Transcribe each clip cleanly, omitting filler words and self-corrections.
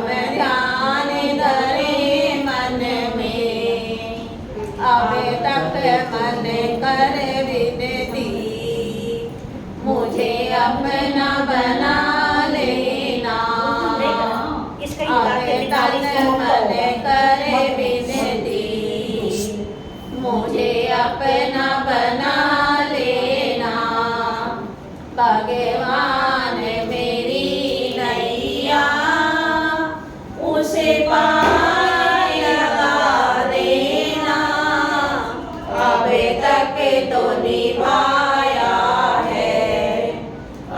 ध्यान धरे मन में, अब तक मन कर विनती, मुझे अपना बना लेना। अब तक मन कर विनती, मुझे अपना बना लेना। भगवान मेरी नैया उसे पार लगा देना। अब तक तो निभाया है,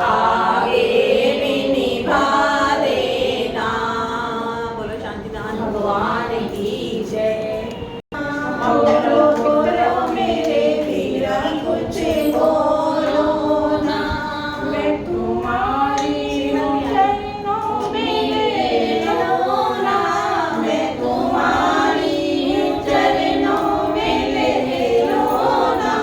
आगे भी निभा देना। बोलो शांतिनाथ भगवान की जय। बोलो बोलो मेरे वीरा कुछ बोलो ना, मैं तुम्हारी चरणों में ले लो ना, मैं तुम्हारी चरणों में ले लो ना।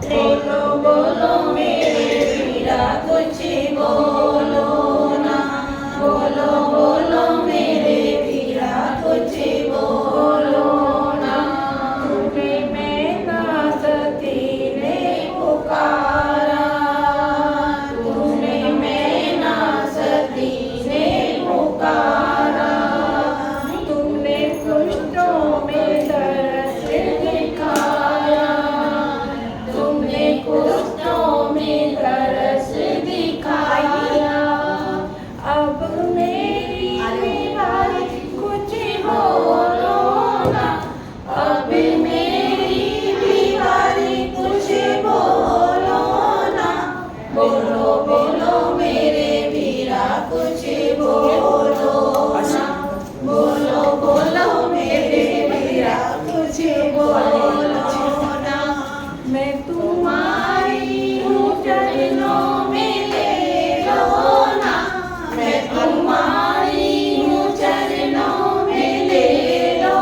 बोलो बोलो मेरे वीरा कुछ बोलो ना, बोलो बोलो मेरे वीरा कुछ बोलो ना। तुम्हें मैं ना सती ने पुकारा, तुम्हें मैं ना सती ने पुकारा। तुमने कुष्ठों में दर्द दिखाया, तुमने कुष्ठों में दर्द दिखाया। अब मेरी बीमारी कुछ बोलो ना, अब मेरी बीमारी कुछ बोलो ना। बोलो बोलो मेरे वीरा कुछ बोलो ना, बोलो बोलो मेरे वीरा कुछ बोलो ना। मैं तुम्हारी हूँ चरणों में ले लो ना, मैं तुम्हारी हूँ चरणों में ले लो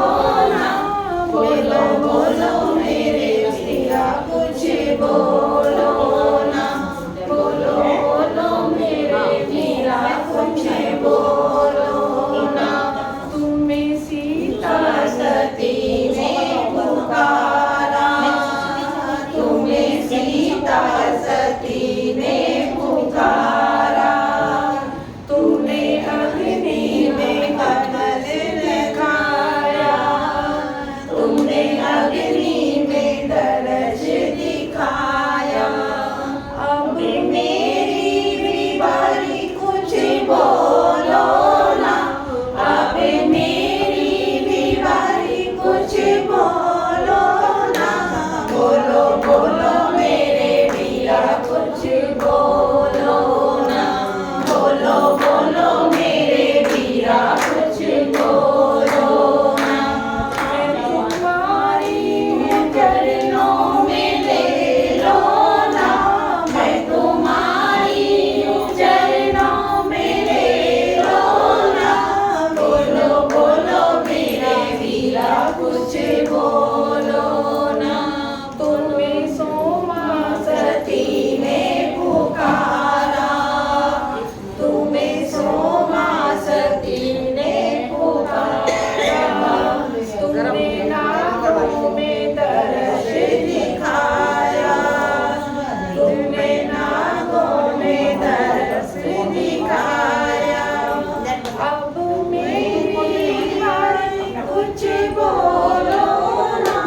ना। बोलो बोलो मेरे वीरा कुछ बोलो ना, बोलो बोलो मेरे वीरा कुछ बोलो ना। तुम्हें सीता सती ने पुकारा, तुम्हें सीता सती ने पुकारा। तुमने अग्नि में कमल दिखाया, तुमने अग्नि में दर्श दिखाया। अब मेरी बीमारी कुछ बोलो ना, अब मेरी बीमारी कुछ बोलो ना। बोलो बोलो मेरे वीरा कुछ बोलो ना, बोलो बोलो मेरे वीरा कुछ बोलो ना। मैं तुम्हारी चरणों में ले लो ना, मैं तुम्हारी चरणों में ले लो ना। बोलो बोलो मेरे वीरा कुछ बोलो ना। तुम्हें सोमा सती ने पुकारा, तुम्हें सोमा सती ने पुकारा। तुमने नागों में दर्श दिखाया, तुमने नागों में दर्श दिखाया। अब मेरी बीमारी कुछ बोलो ना,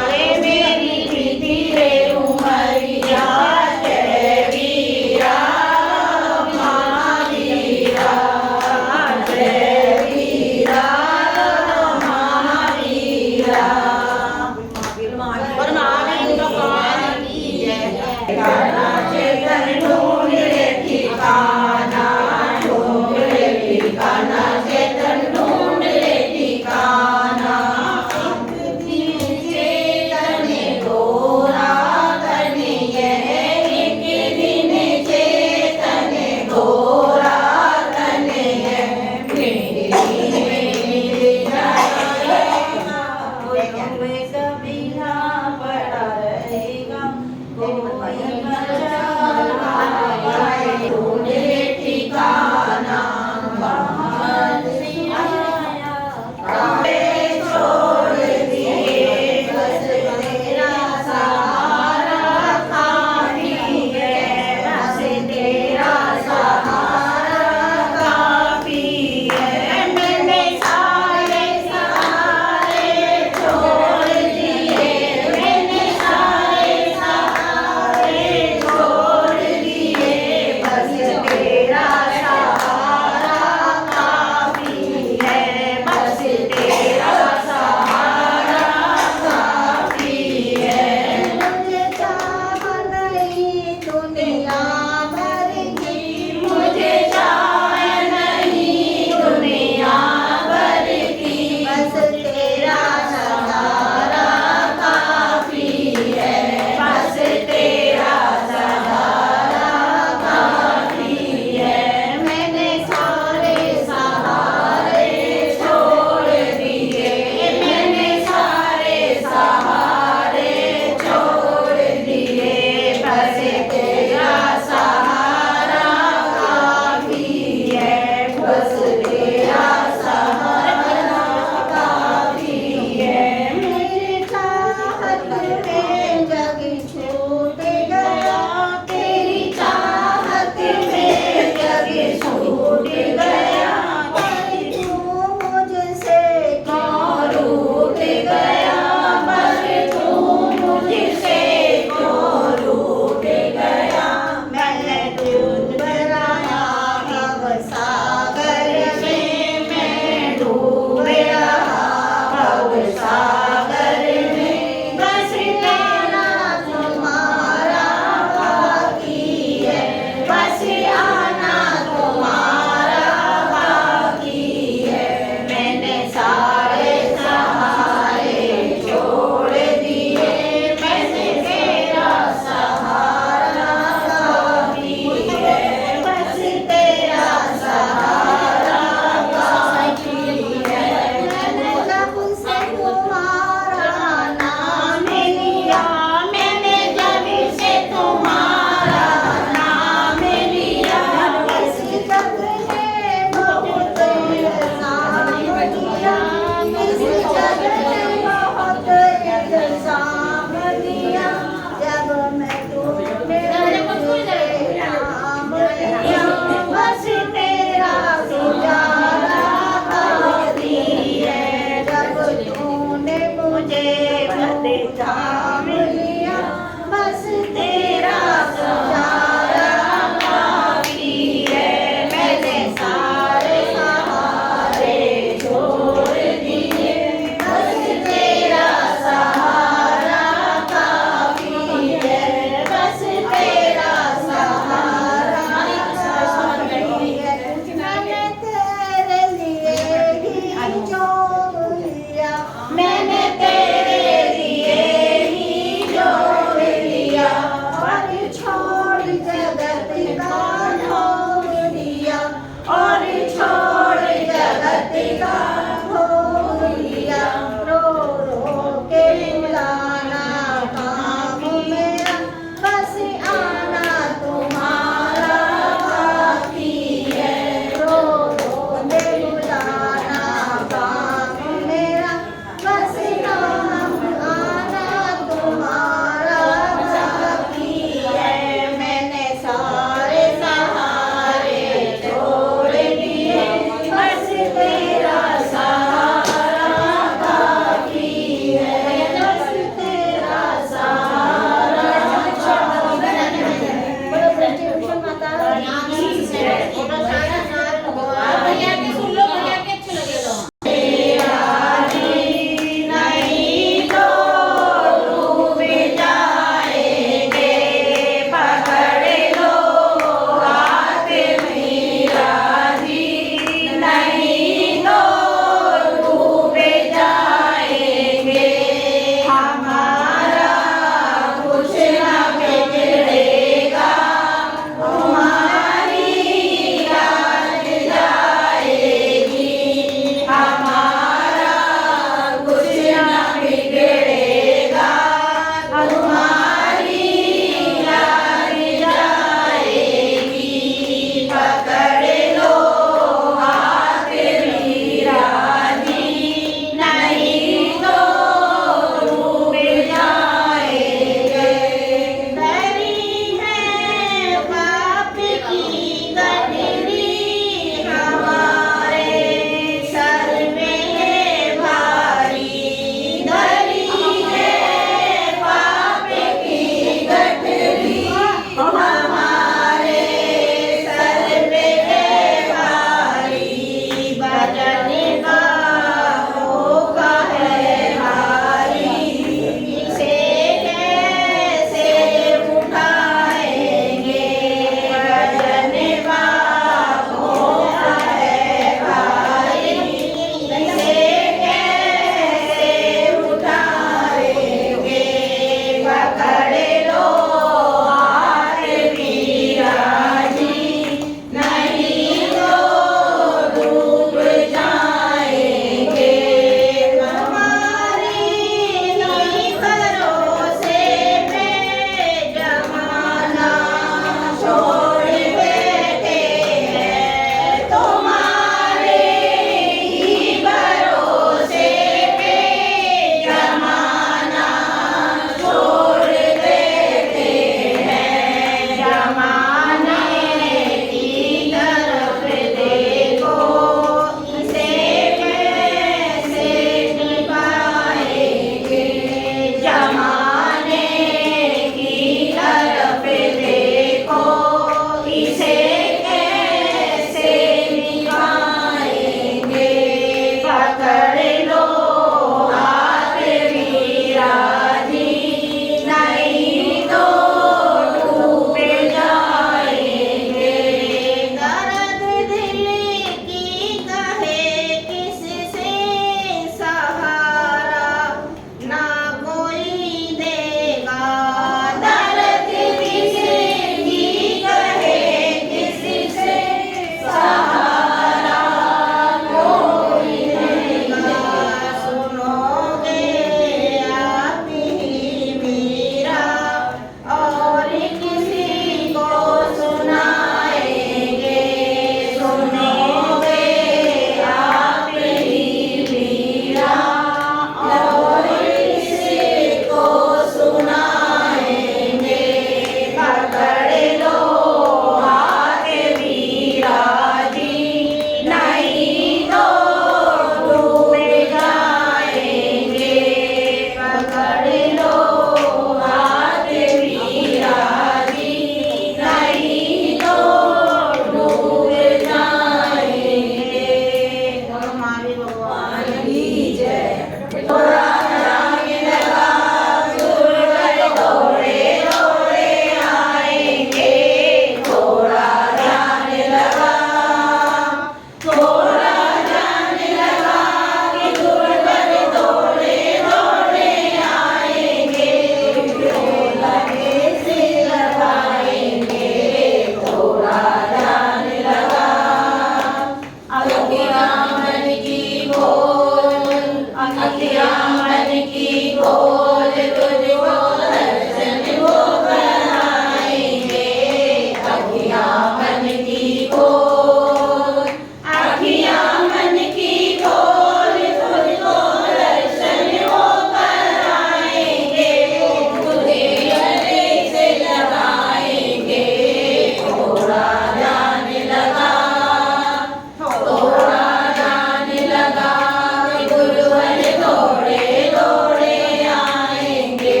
दौड़े दौड़े आएंगे,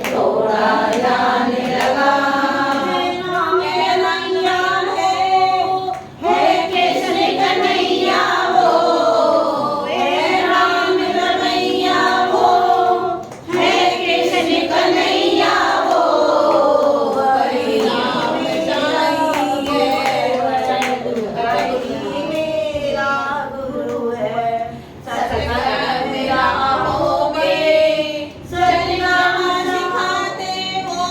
थोड़ा ध्यान लगा। है नैया हो, है कृष्ण कन्हैया हो, है राम रमैया हो, है कृष्ण कन्हैया हो। हरि नाम जाइए, हरि मेरा गुरु है, सत्संग मेरा होगे, सत्संग सिखाते हो,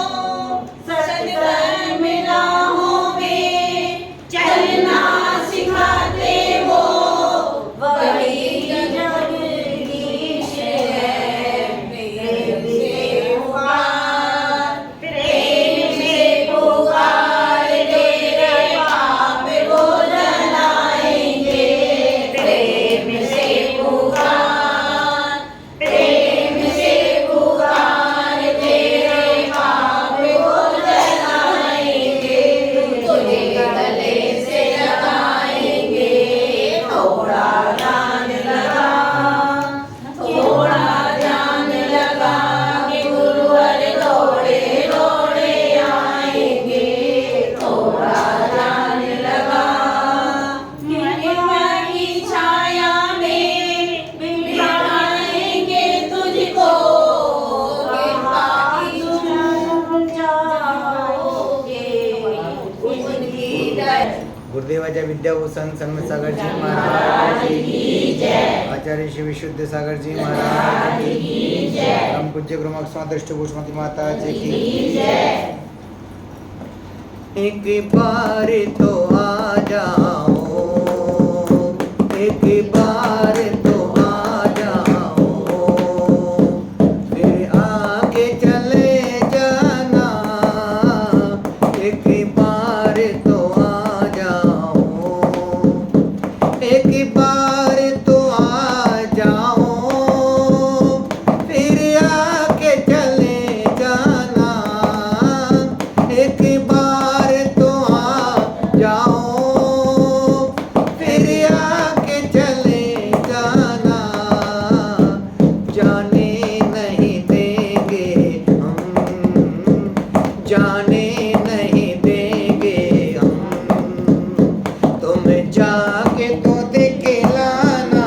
सत्संग मेरा होगे, चलना सिखाते हो, वही जगदीश है। प्रेम से पुकार, प्रेम से पुकार, तेरे पाप को जलाएंगे। प्रेम से पुकार, प्रेम से पुकार, तेरे पाप को जलाएंगे। तुझे गले से लगाएंगे, थोड़ा ध्यान लगा, थोड़ा ध्यान लगा कि गुरुवर दौड़े दौड़े आएंगे, थोड़ा ध्यान लगा। महिमा की छाया में बिठाएंगे तुझको, कृपा की तुम जाओगे, उनकी दया। गुरुदेवाच्या विद्याभूषण सन्मसागरजी महाराज की जय, आचार्य श्री विशुद्ध सागरजी महाराज की जय, परम पूज्य गुरुमक्ष दृष्टि भूष्मती माता जी की की जय। एक बार तो आ जाओ, एक बार तो आ जाओ, फिर आगे चले जाना। एक बार तो आ जाओ, एक बार तो आ जाओ, फिर आगे चले जाना। एक बार तो आ जाओ, फिर आगे चले जाना। जाने नहीं देंगे हम, जाने नहीं देंगे हम, तुम जाके तो दिखलाना।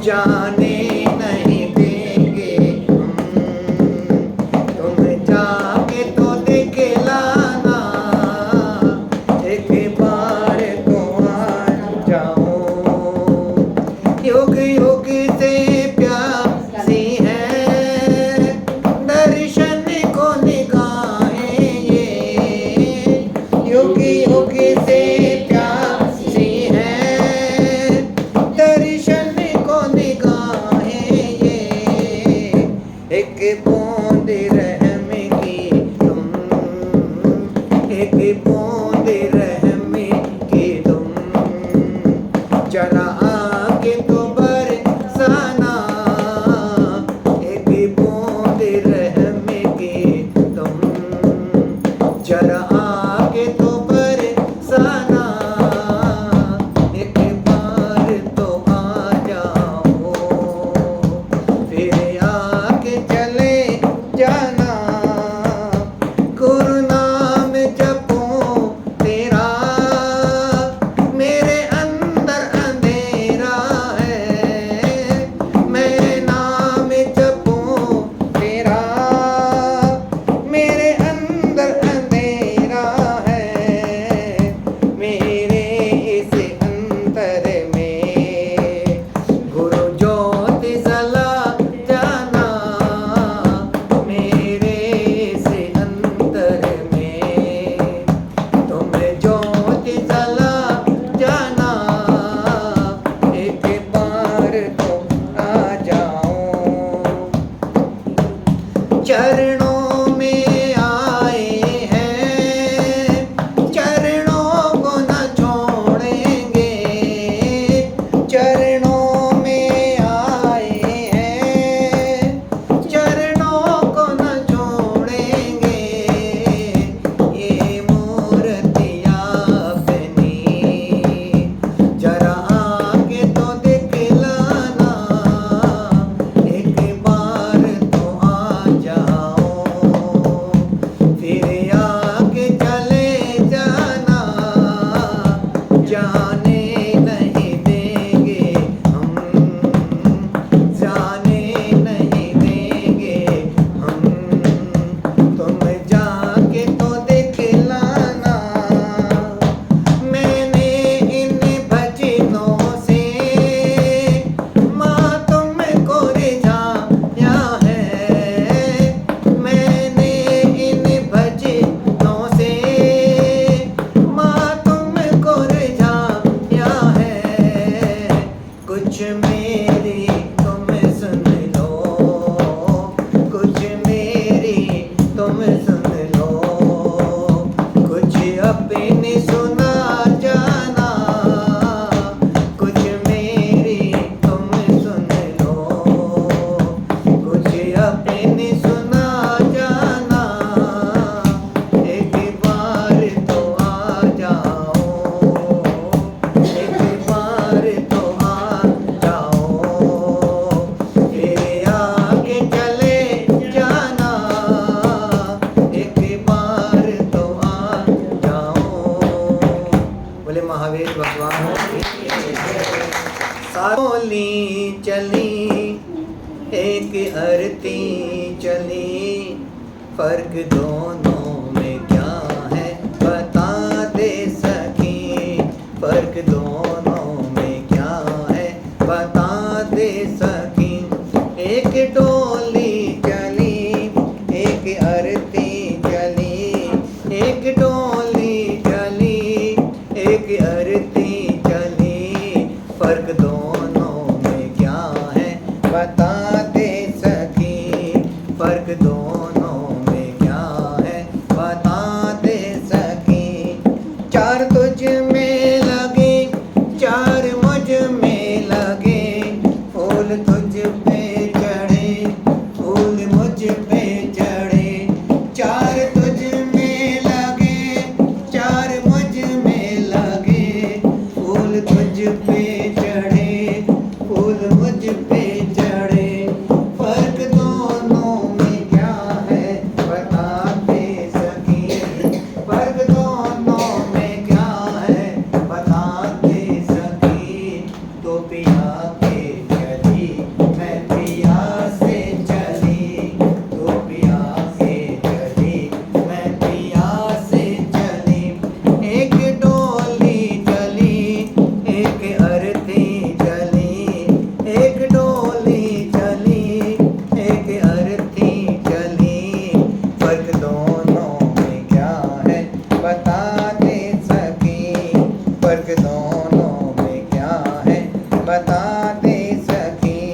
जाने नहीं देंगे हम, तुम जाके तो दिखलाना। एक बार तो आ जाओ, योग योग से प्यासी है, दर्शन को निगाहें ये। योग योग से प्यासी है, दर्शन को निगाहें ये। एक बूंद रहम की तुम, एक बूंद रहम की तुम, जरा आके तो बरसाना। एक बूंद रहम की तुम, जरा आके तो बरसाना। एक बार तो आ जाओ, फिर आके चले चली, एक अरती चली, फर्क दोनों में क्या है बता दे सखी, फर्क दोनों में क्या है बता दे सखी। एक डोली चली, एक अरती चली, एक डोली चली, एक अरती चली, फर्क दोनों में क्या है बता दे सखी, फर्क दोनों में क्या है बता दे सखी। चार तुझ में लगे, चार मुझ में लगे, फूल तुझ पे चढ़े, फूल मुझ पे चढ़े। चार तुझ में लगे, चार मुझ में लगे, फूल तुझ पे चढ़े, फूल मुझ पे चढ़े, फर्क दोनों में क्या है बता दे सखी, फर्क दोनों में क्या है बता दे सखी। तो पिया के चली, मैं पिया से चली, तो पिया के चली, मैं पिया से चली। एक डोली चली, एक अरती चली, एक डोली चली, एक अरती चली, फर्क दोनों में क्या है बता दे सखी, फर्क दोनों में क्या है बता दे सखी।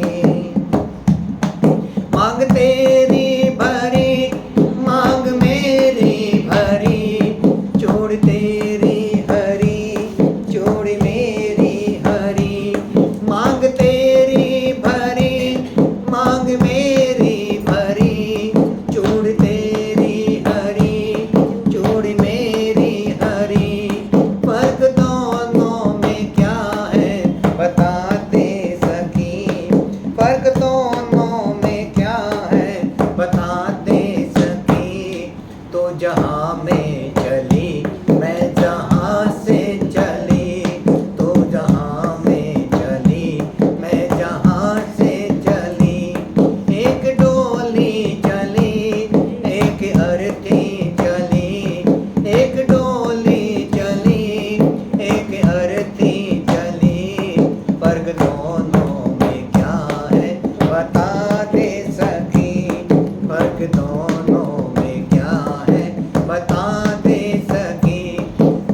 मांग तेरी भरी, मांग मेरी भरी, चोड़ तेरी हरी, चोड़ मेरी हरी। मांग तेरी भरी, मांग मेरी भरी, चोड़ तेरी हरी, चोड़ मेरी हरी, फर्क दोनों में क्या है बता दे सखी, फर्क दोनों में क्या है बता दे सखी। तो जहाँ में चली, मैं जहाँ से चली, तो जहाँ में चली, मैं जहाँ से चली। एक डोली चली, एक अरती चली, एक डोली चली, एक अरती चली, फर्क दोनों में क्या है बता दे सखी, फर्क दोनों में क्या है बता दे सखी।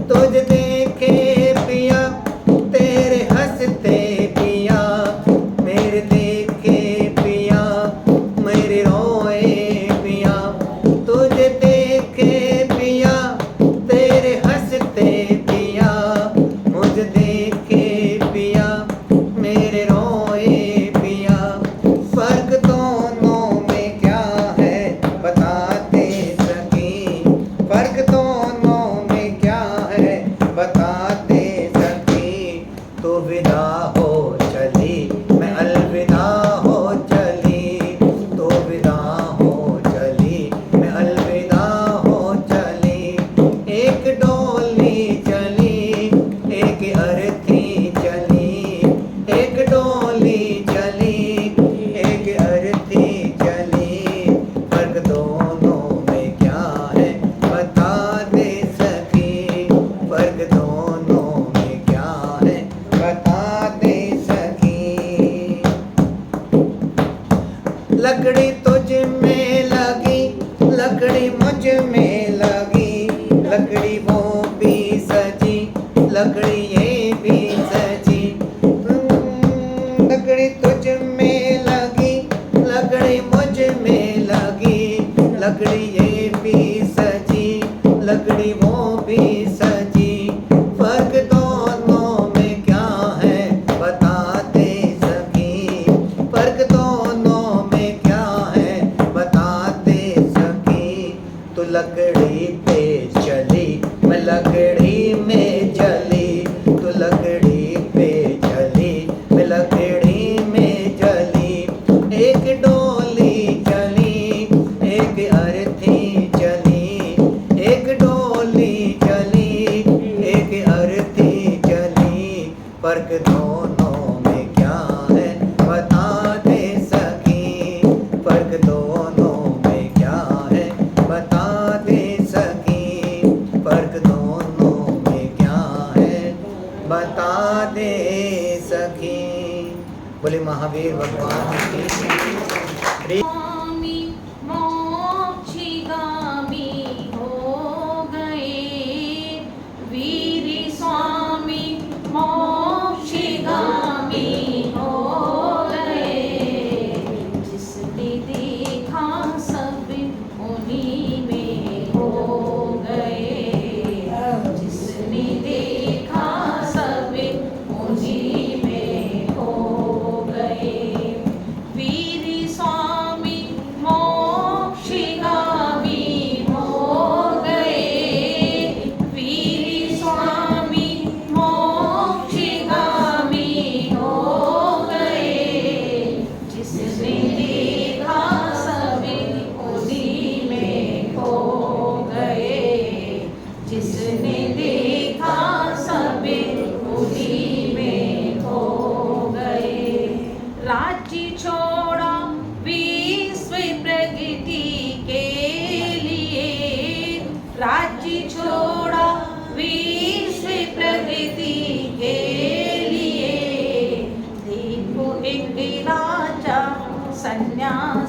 तुझ देखे पिया, तेरे हंसते पिया, मेरे देखे पिया, मेरे रोए पिया। तुझ देखे पिया, तेरे हंसते पिया, मुझ देखे पिया, मेरे रोए पिया, फर्क दोनों में क्या है बता दे सखी, फर्क दोनों में क्या है बता दे सखी। तो विदा हो चली, मैं अलविदा हो चली, तो विदा हो चली, मैं अलविदा हो चली। एक डोली चली, एक अरती चली, एक डोली चली, एक अरती चली, फर्क दोनों में क्या है बता दे सखी, फर्क दोनों में क्या है बता दे सखी। लकड़ी तुझ में लगी, लकड़ी मुझ में लगी, लकड़ी वो भी सजी, लकड़ी ये भी सजी। लकड़ी तुझ में लगी, लकड़ी मुझ में लगी, लकड़ी ये भी सजी, लकड़ी वो भी सजी, फर्क दोनों में क्या है बता दे सखी, फर्क दोनों में क्या है बता दे सखी। तो लकड़ी पे चली, मैं लकड़ी में जली, तो लकड़ी पे चली, मैं लकड़ी में जली। एक डोली चली, एक अरती चली, एक डोली महावीर भगवान की जय। स्वामी मोक्षिगामी हो गए, वीर स्वामी मोक्षिगामी हो गए, जिसने देखा सब उन्हीं में हो गए, जिसने देखा सब उन्हीं में हो गए, वीर स्वामी मोक्षिगामी हो गए, वीर स्वामी मोक्षिगामी हो गए, जिसने देखा सब उन्हीं में हो गए, जिसने देखा सब उन्हीं में हो गए, राज्य छोड़ा विश्व प्रगति के लिए, राज्य छोड़ा विश्व प्रगति के लिए, देखो एक राजा सन्यास